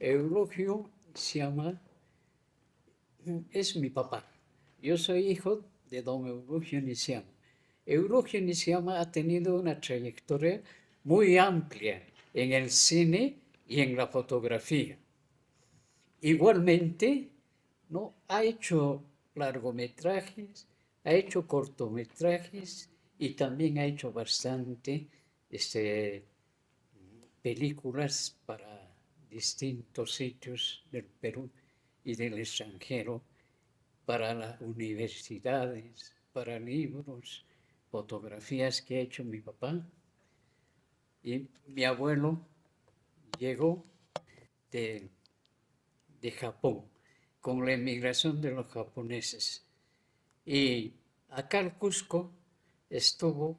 Eulogio Nishiyama es mi papá. Yo soy hijo de don Eulogio Nishiyama. Eulogio Nishiyama ha tenido una trayectoria muy amplia en el cine y en la fotografía. Igualmente, ¿no? Ha hecho largometrajes, ha hecho cortometrajes y también ha hecho bastante películas para distintos sitios del Perú y del extranjero, para las universidades, para libros, fotografías que ha hecho mi papá. Y mi abuelo llegó de Japón con la emigración de los japoneses. Y acá el Cusco estuvo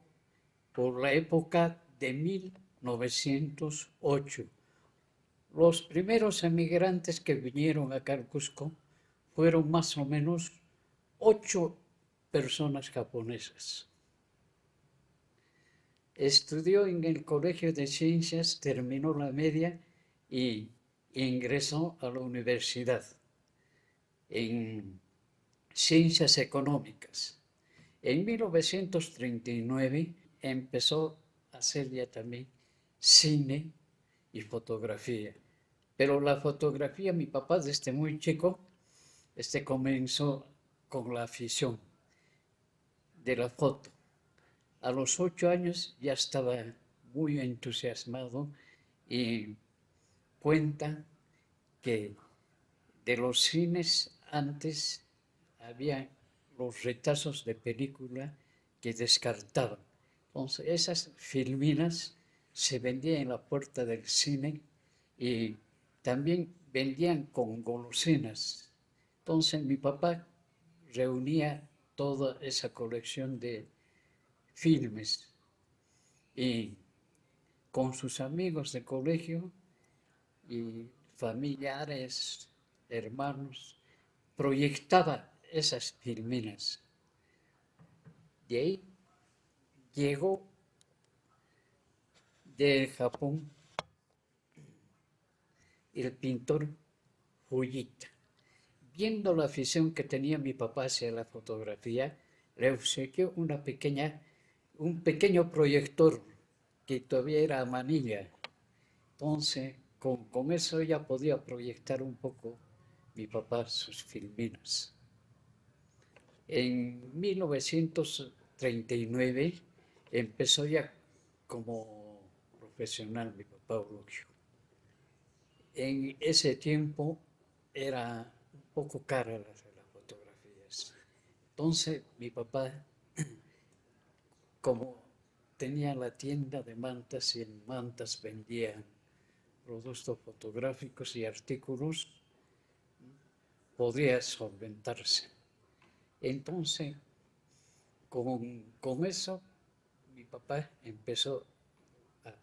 por la época de 1908. Los primeros emigrantes que vinieron acá al Cusco fueron más o menos 8 personas japonesas. Estudió en el Colegio de Ciencias, terminó la media y ingresó a la universidad en Ciencias Económicas. En 1939 empezó a hacer ya también cine y fotografía. Pero la fotografía, mi papá desde muy chico, comenzó con la afición de la foto. A los 8 años ya estaba muy entusiasmado y cuenta que de los cines antes había los retazos de película que descartaban. Entonces esas filminas se vendían en la puerta del cine y también vendían con golosinas. Entonces mi papá reunía toda esa colección de filmes y con sus amigos de colegio y familiares, hermanos, proyectaba esas filminas. De ahí llegó de Japón el pintor Fujita. Viendo la afición que tenía mi papá hacia la fotografía, le obsequió un pequeño proyector que todavía era a manilla. Entonces, con eso ya podía proyectar un poco mi papá sus filminas. En 1939 empezó ya como profesional mi papá Eulogio. En ese tiempo era un poco cara las fotografías. Entonces mi papá, como tenía la tienda de mantas y en mantas vendía productos fotográficos y artículos, podría solventarse. Entonces, con eso, mi papá empezó a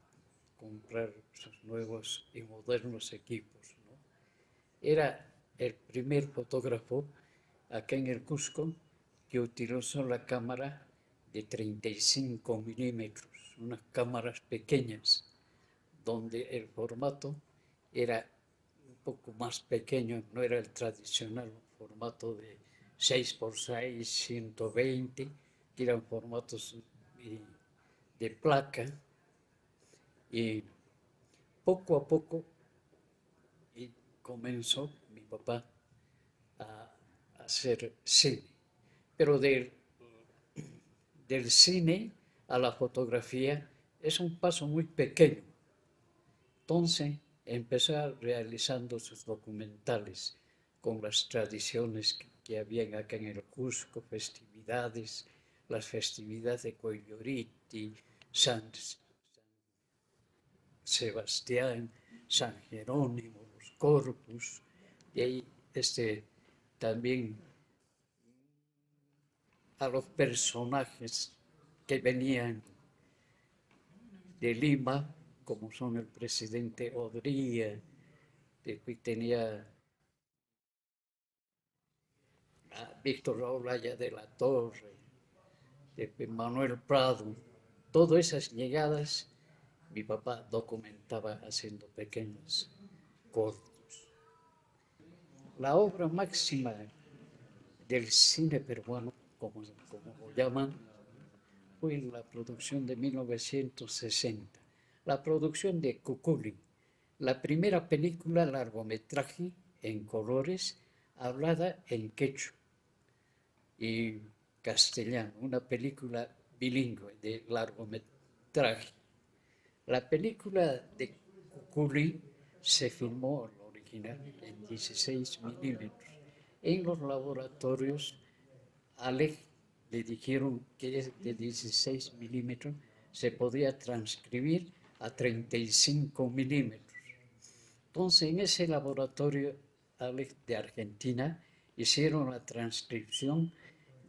comprar sus nuevos y modernos equipos, ¿no? Era el primer fotógrafo acá en el Cusco que utilizó la cámara de 35 milímetros, unas cámaras pequeñas, donde el formato era un poco más pequeño, no era el tradicional formato de 6x6, 120, que eran formatos de placa, y poco a poco comenzó mi papá a hacer cine. Pero del cine a la fotografía es un paso muy pequeño. Entonces empezó realizando sus documentales con las tradiciones que habían acá en el Cusco, festividades, las festividades de Coyoliti, San Sebastián, San Jerónimo, los Corpus, y ahí también a los personajes que venían de Lima, como son el presidente Odría, después tenía a Víctor Olaya de la Torre, después Manuel Prado. Todas esas llegadas mi papá documentaba haciendo pequeños cortos. la obra máxima del cine peruano, como lo llaman, fue la producción de 1960, la producción de Cuculli, la primera película largometraje en colores hablada en quechua y castellano, una película bilingüe de largometraje. La película de Cuculli se filmó, la original, en 16 milímetros. En los laboratorios, Alec le dijeron que de 16 milímetros se podía transcribir a 35 milímetros. Entonces, en ese laboratorio, Alec de Argentina, hicieron la transcripción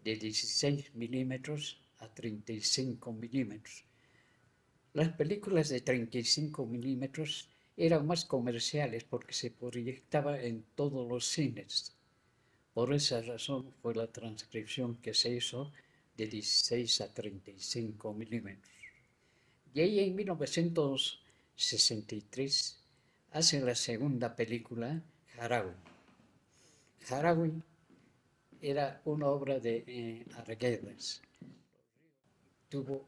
de 16 milímetros a 35 milímetros. Las películas de 35 milímetros eran más comerciales porque se proyectaba en todos los cines. Por esa razón fue la transcripción que se hizo de 16 a 35 milímetros. Y ahí en 1963 hace la segunda película, Harawi. Harawi era una obra de Arguedas. Tuvo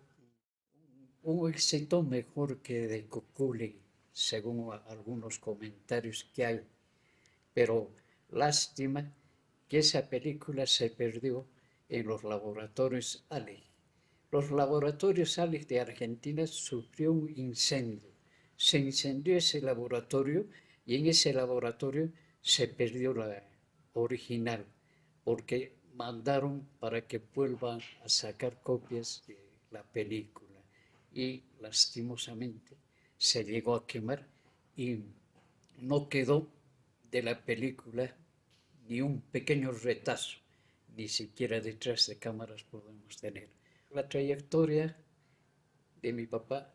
un éxito mejor que de Cuculli, según algunos comentarios que hay. Pero lástima que esa película se perdió en los laboratorios Ali. Los laboratorios Ali de Argentina sufrió un incendio. Se incendió ese laboratorio y en ese laboratorio se perdió la original, porque mandaron para que vuelvan a sacar copias de la película y lastimosamente se llegó a quemar y no quedó de la película ni un pequeño retazo, ni siquiera detrás de cámaras podemos tener. La trayectoria de mi papá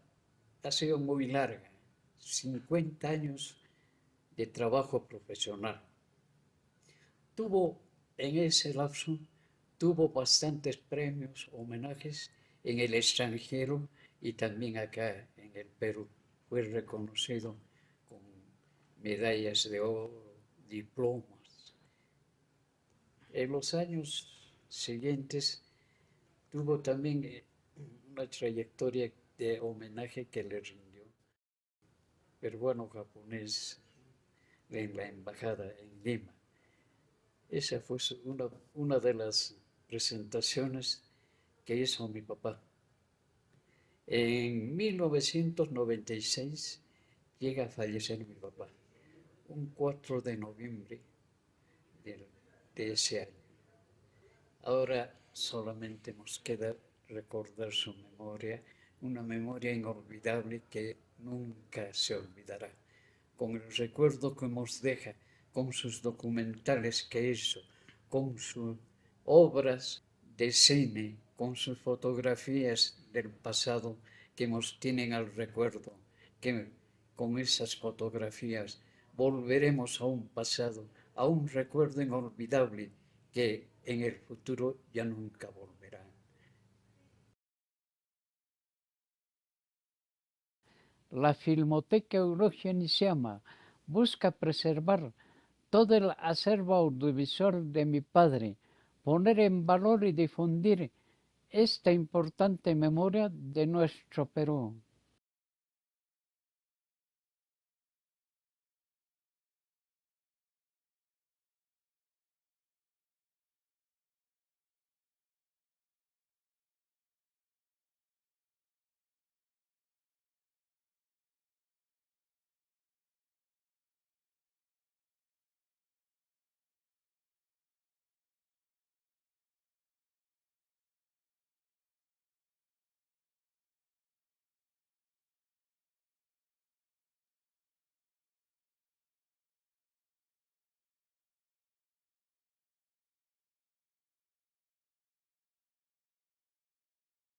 ha sido muy larga, 50 años de trabajo profesional. En ese lapso, tuvo bastantes premios, homenajes en el extranjero y también acá en el Perú. Fue reconocido con medallas de oro, diplomas. En los años siguientes tuvo también una trayectoria de homenaje que le rindió peruano-japonés en la embajada en Lima. Esa fue una de las presentaciones que hizo mi papá. En 1996 llega a fallecer mi papá, un 4 de noviembre de ese año. Ahora solamente nos queda recordar su memoria, una memoria inolvidable que nunca se olvidará, con el recuerdo que nos deja, con sus documentales que hizo, con sus obras de cine, con sus fotografías del pasado que nos tienen al recuerdo, que con esas fotografías volveremos a un pasado, a un recuerdo inolvidable que en el futuro ya nunca volverá. La Filmoteca Eulogia Nishiyama busca preservar todo el acervo audiovisual de mi padre, poner en valor y difundir esta importante memoria de nuestro Perú.